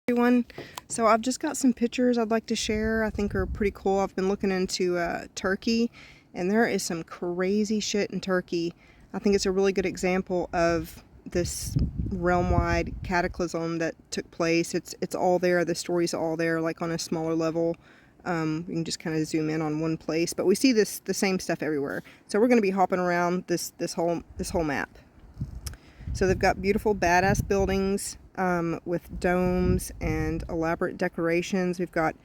Everyone, so I've just got some pictures I'd like to share. I think are pretty cool. I've been looking into Turkey, and there is some crazy shit in Turkey. I think it's a really good example of this realm-wide cataclysm that took place. It's all there. The story's all there, like on a smaller level. We can just kind of zoom in on one place, but we see the same stuff everywhere. So we're going to be hopping around this whole map. So they've got beautiful, badass buildings with domes and elaborate decorations. We've got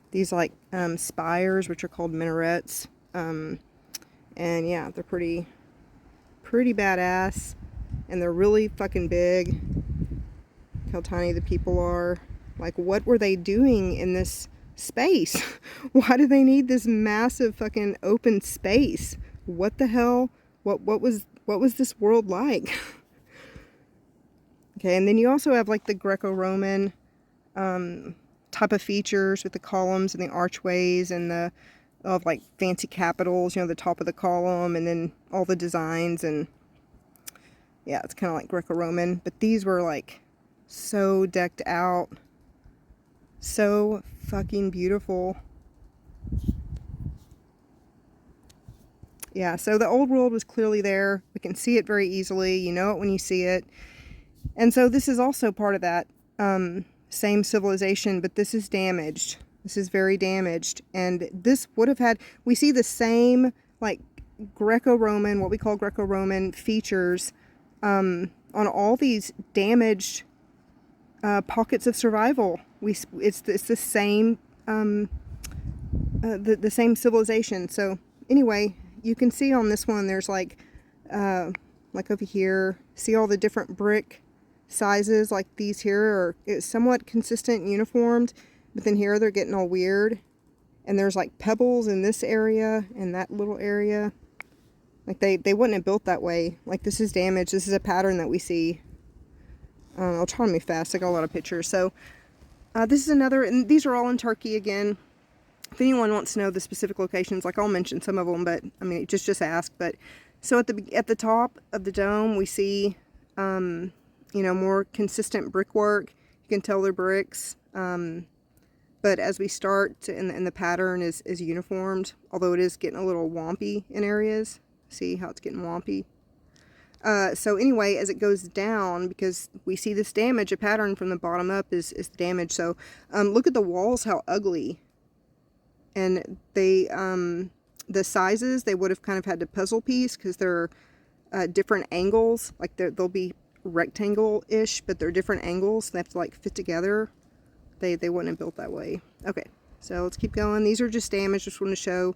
these like spires, which are called minarets. And yeah, they're pretty badass. And they're really fucking big. Look how tiny the people are. Like, what were they doing in this space? Why do they need this massive fucking open space? What the hell? What was this world like? Okay, and then you also have like the Greco-Roman type of features with the columns and the archways and the like fancy capitals, you know, the top of the column, and then all the designs, and yeah, it's kind of like Greco-Roman. But these were like so decked out, so fucking beautiful. Yeah, so the old world was clearly there. We can see it very easily. You know it when you see it. And so this is also part of that same civilization, but this is damaged. This is very damaged. And this would have had, we see the same like Greco-Roman, what we call Greco-Roman features on all these damaged pockets of survival. It's the same, the same civilization. So anyway, you can see on this one, there's like over here, see all the different brick sizes. Like these here are somewhat consistent and uniformed, but then here they're getting all weird. And there's like pebbles in this area and that little area. Like they wouldn't have built that way. Like this is damaged. This is a pattern that we see. I'll try to move fast. I got a lot of pictures. So this is another, and these are all in Turkey again. If anyone wants to know the specific locations, like I'll mention some of them, but I mean, just ask. But so at the top of the dome, we see, you know, more consistent brickwork. You can tell they're bricks. But as we start to, and the pattern is uniformed, although it is getting a little wompy in areas. See how it's getting wompy. So anyway, as it goes down, because we see this damage, a pattern from the bottom up is the damage. So look at the walls, how ugly. And they, the sizes, they would have kind of had to puzzle piece because they're different angles. Like they'll be rectangle-ish, but they're different angles. They have to like fit together. They wouldn't have built that way. Okay, so let's keep going. These are just damaged. Just want to show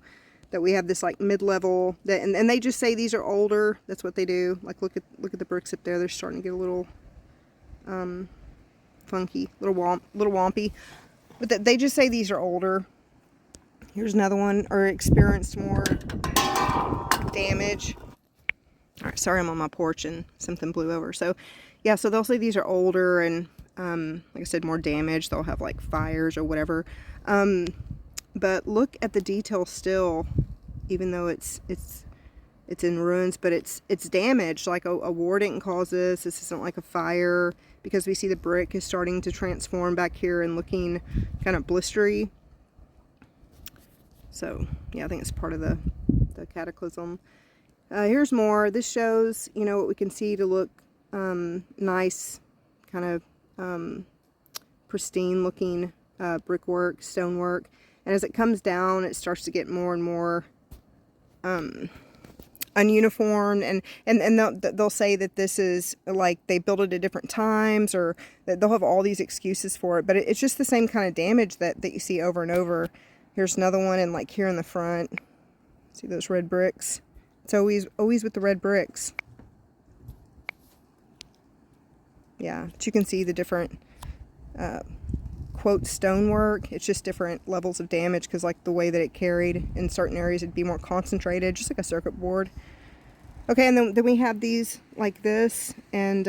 that we have this like mid-level. And they just say these are older. That's what they do. Like look at the bricks up there. They're starting to get a little funky, little wompy. But they just say these are older. Here's another one, or experienced more damage. All right, sorry, I'm on my porch and something blew over. So, yeah, so they'll say these are older and, like I said, more damage. They'll have like fires or whatever. But look at the detail still, even though it's in ruins, but it's damaged. Like a war didn't cause this. This isn't like a fire, because we see the brick is starting to transform back here and looking kind of blistery. So, yeah, I think it's part of the cataclysm. Here's more. This shows, you know, what we can see to look nice, kind of pristine looking brickwork, stonework. And as it comes down, it starts to get more and more ununiformed. And they'll say that this is like they built it at different times, or that they'll have all these excuses for it. But it's just the same kind of damage that you see over and over. Here's another one, and like here in the front, see those red bricks? It's always with the red bricks. Yeah, but you can see the different, quote, stonework. It's just different levels of damage, because like the way that it carried in certain areas, it'd be more concentrated, just like a circuit board. Okay, and then we have these like this, and,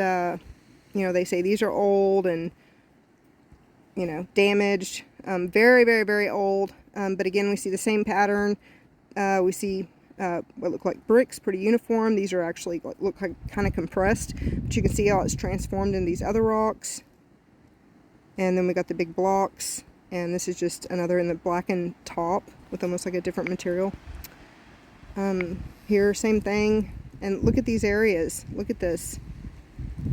you know, they say these are old and, you know, damaged. Very, very, very old. But again, we see the same pattern. We see what look like bricks, pretty uniform. These are actually look like kind of compressed, but you can see how it's transformed in these other rocks. And then we got the big blocks, and this is just another in the blackened top with almost like a different material. Here, same thing. And look at these areas. Look at this.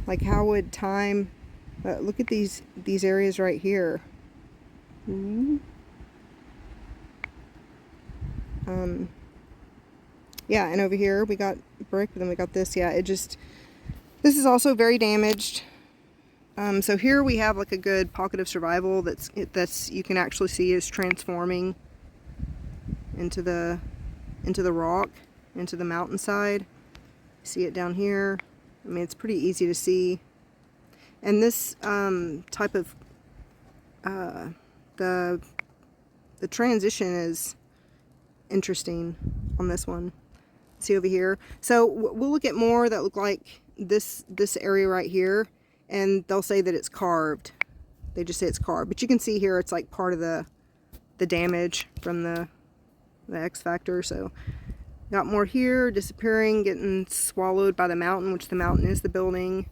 Like, how would time... look at these areas right here. Yeah, and over here we got brick, but then we got this. Yeah, it just... This is also very damaged. So here we have like a good pocket of survival that's you can actually see is transforming into the rock, into the mountainside. See it down here. I mean, it's pretty easy to see. And this type of the transition is interesting on this one. See over here. So we'll look at more that look like this area right here, and they'll say that it's carved. They just say it's carved, but you can see here it's like part of the damage from the X factor. So got more here, disappearing, getting swallowed by the mountain, which the mountain is the building.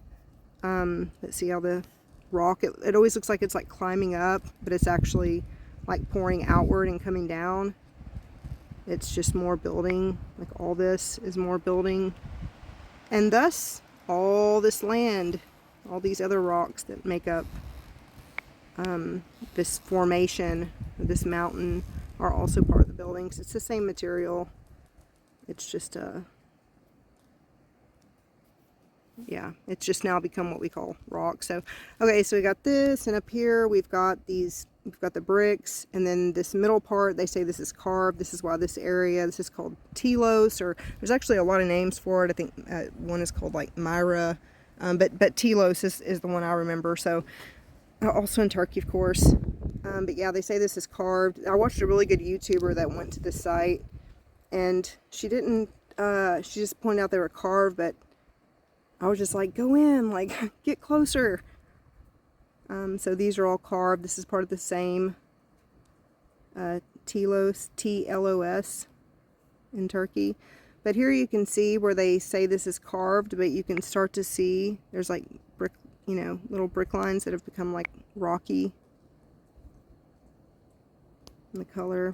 Let's see how the rock, it always looks like it's like climbing up, but it's actually like pouring outward and coming down. It's just more building. Like, all this is more building, and thus all this land, all these other rocks that make up this formation, this mountain, are also part of the buildings. It's the same material. It's just yeah, it's just now become what we call rock. So okay, so we got this, and up here we've got the bricks, and then this middle part, they say this is carved. This is why this area, this is called Telos, or there's actually a lot of names for it. I think one is called like Myra, but Telos is the one I remember. So also in Turkey, of course. But yeah, they say this is carved. I watched a really good YouTuber that went to this site, and she didn't, she just pointed out they were carved, but I was just like, go in, like, get closer. So these are all carved. This is part of the same Telos, T-L-O-S in Turkey. But here you can see where they say this is carved, but you can start to see there's like brick, you know, little brick lines that have become like rocky in the color.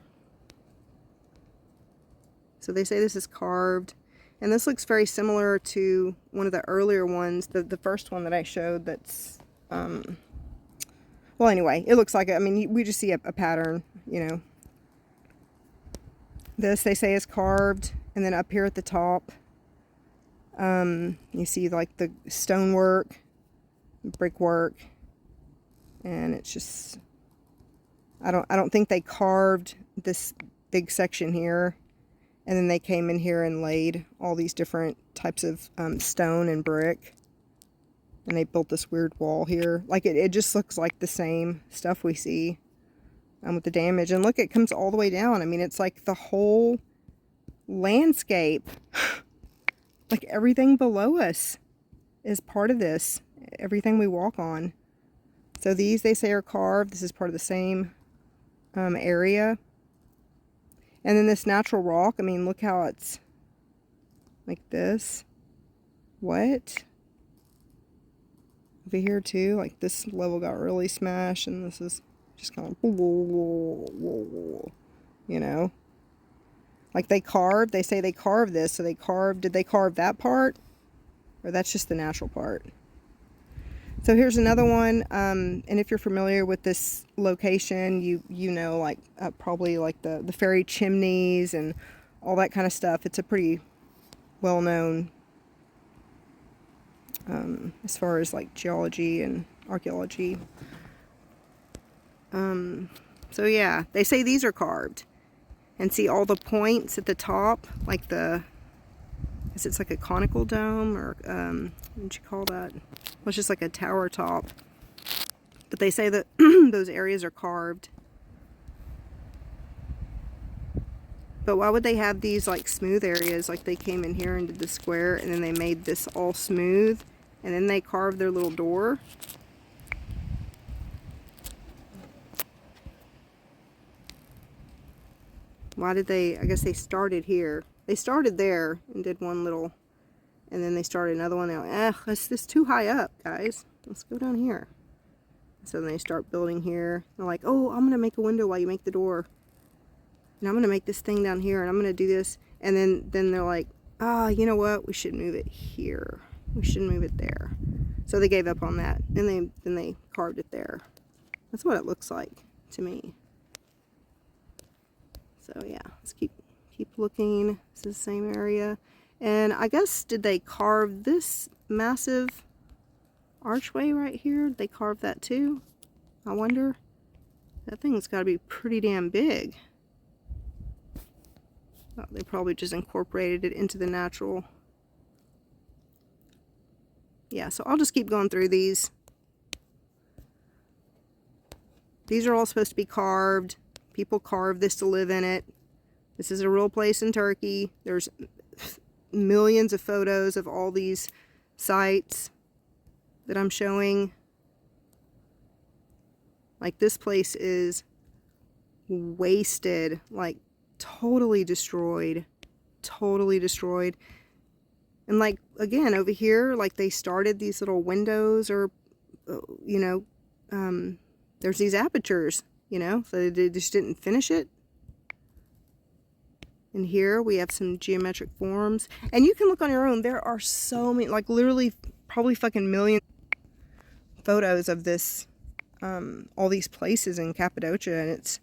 So they say this is carved. And this looks very similar to one of the earlier ones, the first one that I showed that's... well, anyway, it looks like it. I mean, we just see a pattern, you know. This, they say, is carved. And then up here at the top, you see, like, the stonework, brickwork. And it's just... I don't think they carved this big section here. And then they came in here and laid all these different types of stone and brick. And they built this weird wall here. Like, it just looks like the same stuff we see with the damage. And look, it comes all the way down. I mean, it's like the whole landscape. Like, everything below us is part of this. Everything we walk on. So these, they say, are carved. This is part of the same area. And then this natural rock, I mean, look how it's like this. What? Over here too, like this level got really smashed, and this is just kind of, you know. Like they say they carved this, so did they carve that part? Or that's just the natural part? So here's another one, and if you're familiar with this location, you know, like probably like the fairy chimneys and all that kind of stuff. It's a pretty well-known as far as like geology and archaeology. So yeah, they say these are carved, and see all the points at the top, like it's like a conical dome, or what would you call that? Well, it's just like a tower top. But they say that those areas are carved. But why would they have these like smooth areas? Like they came in here and did the square, and then they made this all smooth, and then they carved their little door. Why did they? I guess they started here. They started there and did one little, and then they started another one. They're like, it's too high up, guys. Let's go down here. So then they start building here. They're like, oh, I'm going to make a window while you make the door. And I'm going to make this thing down here, and I'm going to do this. And then they're like, ah, you know what? We should move it here. We should move it there. So they gave up on that. And then they carved it there. That's what it looks like to me. So yeah, let's keep looking. This is the same area. And I guess, did they carve this massive archway right here? They carved that too? I wonder. That thing's got to be pretty damn big. Oh, they probably just incorporated it into the natural. Yeah, so I'll just keep going through these. These are all supposed to be carved. People carve this to live in it. This is a real place in Turkey. There's millions of photos of all these sites that I'm showing. Like, this place is wasted, like totally destroyed. Totally destroyed. And like, again, over here, like they started these little windows, or, you know, there's these apertures, you know, so they just didn't finish it. And here we have some geometric forms. And you can look on your own. There are so many, like literally probably fucking million photos of this, all these places in Cappadocia. And it's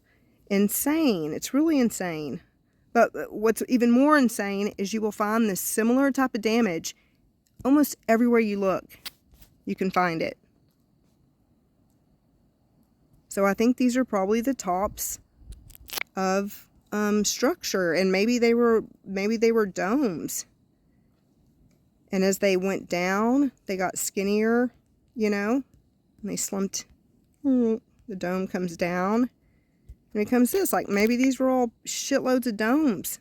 insane. It's really insane. But what's even more insane is you will find this similar type of damage almost everywhere you look. You can find it. So I think these are probably the tops of structure, and maybe they were domes. And as they went down, they got skinnier, you know, and they slumped. The dome comes down, and it comes this. Like, maybe these were all shitloads of domes.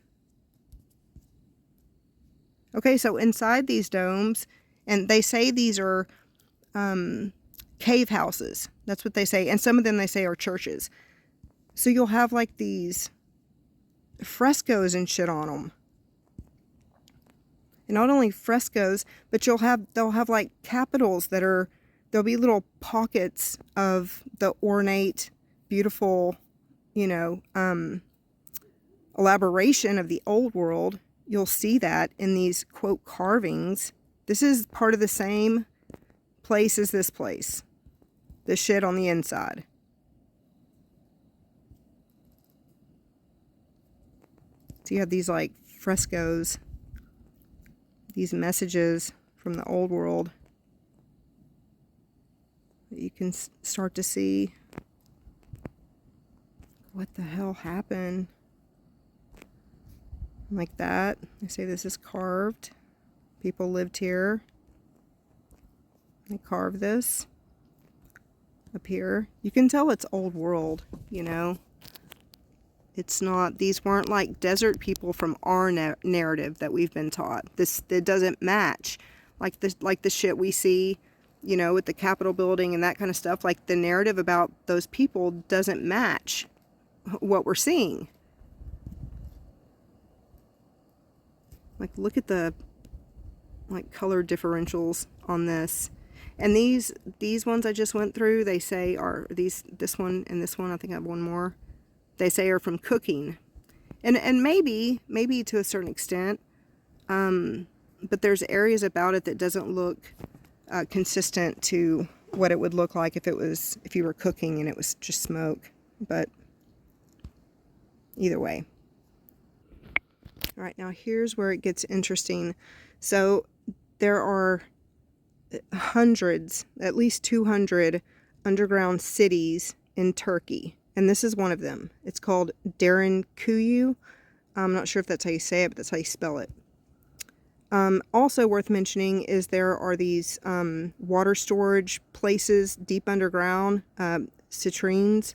Okay, so inside these domes, and they say these are cave houses. That's what they say. And some of them they say are churches. So you'll have like these frescoes and shit on them. And not only frescoes, but they'll have like capitals that are, there'll be little pockets of the ornate, beautiful, you know, elaboration of the old world. You'll see that in these, quote, carvings. This is part of the same place as this place. The shit on the inside. So you have these like frescoes, these messages from the old world that you can start to see. What the hell happened? Like that. They say this is carved. People lived here. They carved this up here. You can tell it's old world, you know. It's not, these weren't like desert people from our narrative that we've been taught. It doesn't match like the shit we see, you know, with the Capitol building and that kind of stuff. Like, the narrative about those people doesn't match what we're seeing. Like, look at the like color differentials on this. And these ones I just went through, they say are this one and this one, I think I have one more. They say are from cooking. And maybe to a certain extent. But there's areas about it that doesn't look consistent to what it would look like if you were cooking and it was just smoke. But either way. All right, now here's where it gets interesting. So there are hundreds, at least 200 underground cities in Turkey. And this is one of them. It's called Derinkuyu. I'm not sure if that's how you say it, but that's how you spell it. Also worth mentioning is there are these water storage places deep underground, citrines,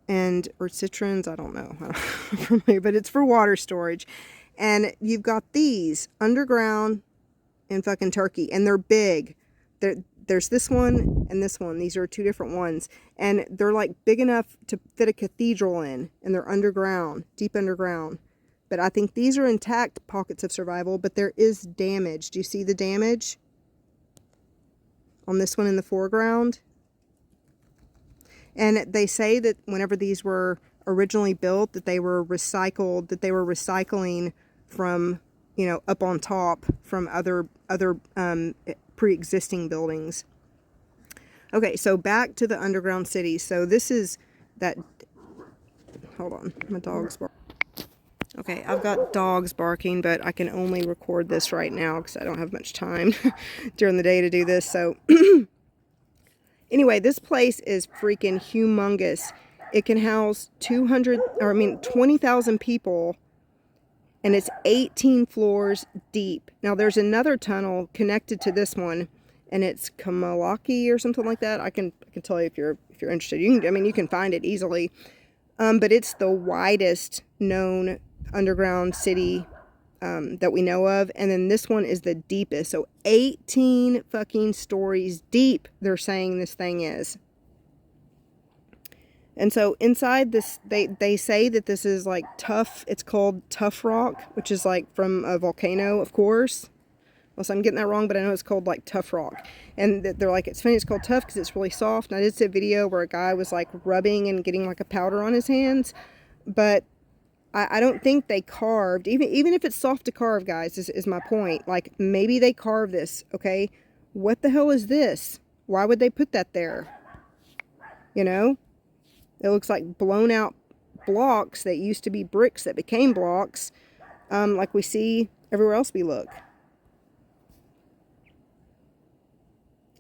or citrons, I don't know, but it's for water storage. And you've got these underground in fucking Turkey, and they're big. There's this one and this one. These are two different ones, and they're like big enough to fit a cathedral in, and they're underground, deep underground. But I think these are intact pockets of survival, but there is damage. Do you see the damage on this one in the foreground? And they say that whenever these were originally built, that they were recycled, that they were recycling from, you know, up on top from other pre-existing buildings. Okay, so back to the underground city. So this is that, hold on, my dog's barking. Okay, I've got dogs barking, but I can only record this right now because I don't have much time during the day to do this. So anyway, this place is freaking humongous. It can house 20,000 people, and it's 18 floors deep. Now there's another tunnel connected to this one, and it's Kamalaki or something like that. I can tell you if you're interested. You can find it easily. But it's the widest known underground city that we know of, and then this one is the deepest. So 18 fucking stories deep, they're saying this thing is. And so inside this, they say that this is like tough. It's called tough rock, which is like from a volcano, of course. Well, so I'm getting that wrong, but I know it's called like tough rock. And they're like, it's funny, it's called tough because it's really soft. And I did see a video where a guy was like rubbing and getting like a powder on his hands. But I don't think they carved, even if it's soft to carve, guys, is my point. Like, maybe they carved this, okay? What the hell is this? Why would they put that there? You know? It looks like blown out blocks that used to be bricks that became blocks, like we see everywhere else we look.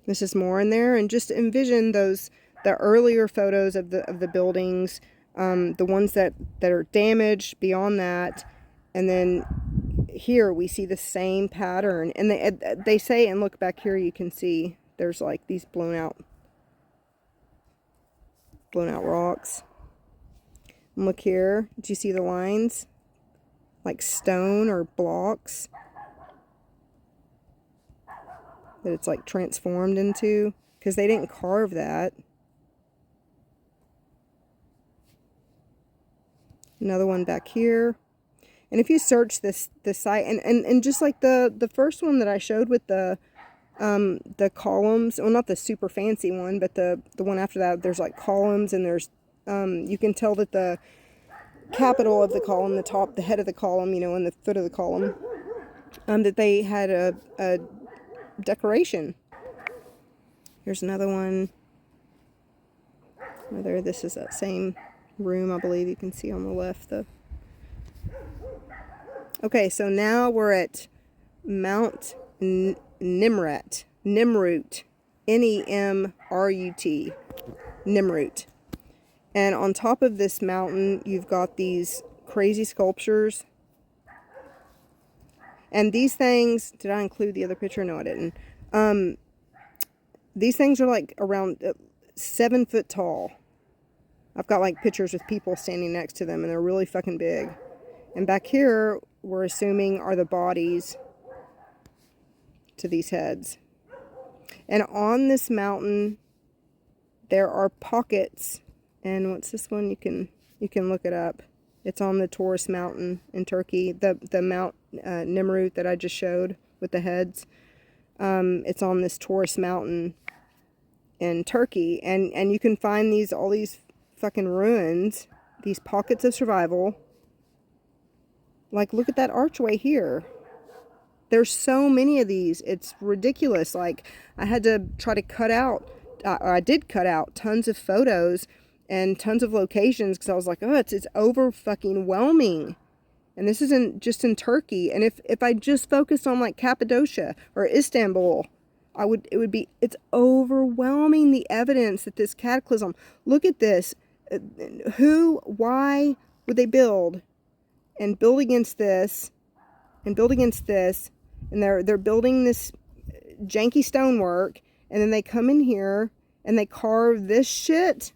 This is more in there, and just envision the earlier photos of the buildings, the ones that are damaged beyond that, and then here we see the same pattern. And they say, and look back here, you can see there's like these blown out rocks. And look here, do you see the lines? Like stone or blocks that it's like transformed into, because they didn't carve that. Another one back here. And if you search this site, and just like the first one that I showed with the columns, well, not the super fancy one, but the one after that, there's like columns, and there's you can tell that the capital of the column, the head of the column, you know, and the foot of the column, that they had a decoration. Here's another one. This is that same room, I believe. You can see on the left. Okay, so now we're at Mount Nimrut. Nimrut. N-E-M-R-U-T. Nimrut. And on top of this mountain, you've got these crazy sculptures. And these things, did I include the other picture? No, I didn't. These things are like around 7 foot tall. I've got like pictures with people standing next to them, and they're really fucking big. And back here, we're assuming are the bodies to these heads. And on this mountain, there are pockets. And what's this one? You can look it up. It's on the Taurus Mountain in Turkey. The Mount Nimrut that I just showed with the heads. It's on this Taurus Mountain in Turkey. And you can find all these fucking ruins, these pockets of survival. Like, look at that archway here. There's so many of these. It's ridiculous. Like, I had to try to cut out, or I did cut out tons of photos and tons of locations, because I was like, oh, it's over fucking whelming. And this isn't just in Turkey. And if I just focused on like Cappadocia or Istanbul, it's overwhelming, the evidence that this cataclysm. Look at this. Why would they build and build against this and build against this? And they're building this janky stonework, and then they come in here and they carve this shit.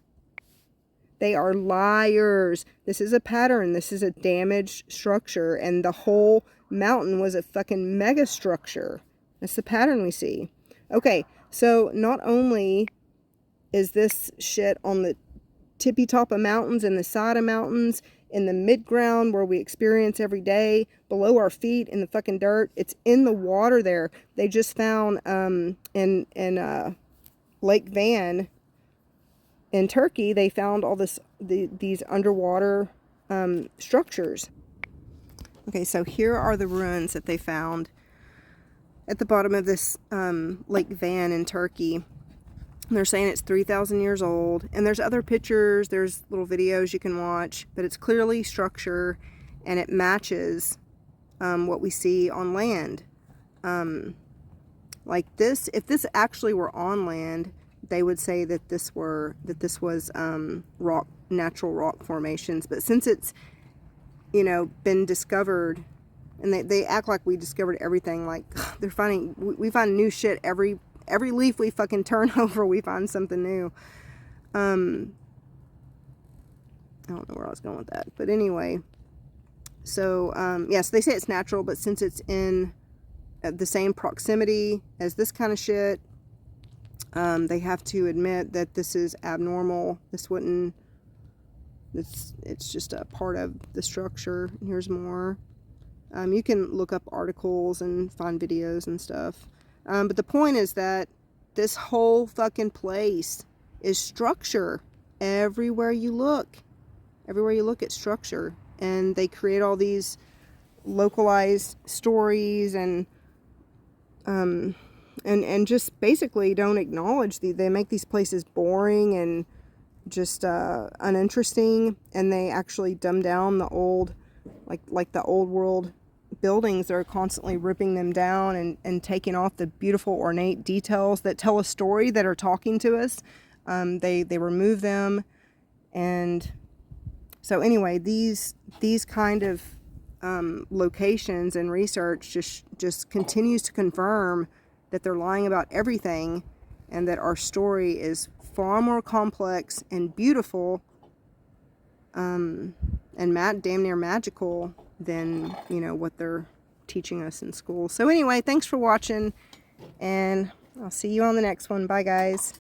They are liars. This is a pattern. This is a damaged structure, and the whole mountain was a fucking mega structure. That's the pattern we see. Okay, so not only is this shit on the tippy top of mountains and the side of mountains, in the mid-ground where we experience every day, below our feet in the fucking dirt, it's in the water there. They just found in Lake Van in Turkey, they found all these underwater structures. Okay, so here are the ruins that they found at the bottom of this Lake Van in Turkey. They're saying it's 3,000 years old, and there's other pictures, there's little videos you can watch, but it's clearly structure, and it matches what we see on land. Like this, if this actually were on land, they would say that this was natural rock formations. But since it's, you know, been discovered, and they act like we discovered everything, like they're finding, we find new shit every leaf we fucking turn over, we find something new. I don't know where I was going with that, but anyway, so yes, they say it's natural, but since it's in the same proximity as this kind of shit, they have to admit that this is abnormal. This wouldn't, it's just a part of the structure. Here's more. You can look up articles and find videos and stuff. But the point is that this whole fucking place is structure. Everywhere you look at structure. And they create all these localized stories and just basically don't acknowledge they make these places boring and just uninteresting, and they actually dumb down the old, like the old world buildings. They're constantly ripping them down and taking off the beautiful ornate details that tell a story, that are talking to us. They remove them. And so anyway, these kind of locations and research just continues to confirm that they're lying about everything, and that our story is far more complex and beautiful and damn near magical than, you know, what they're teaching us in school. So anyway, thanks for watching, and I'll see you on the next one. Bye, guys.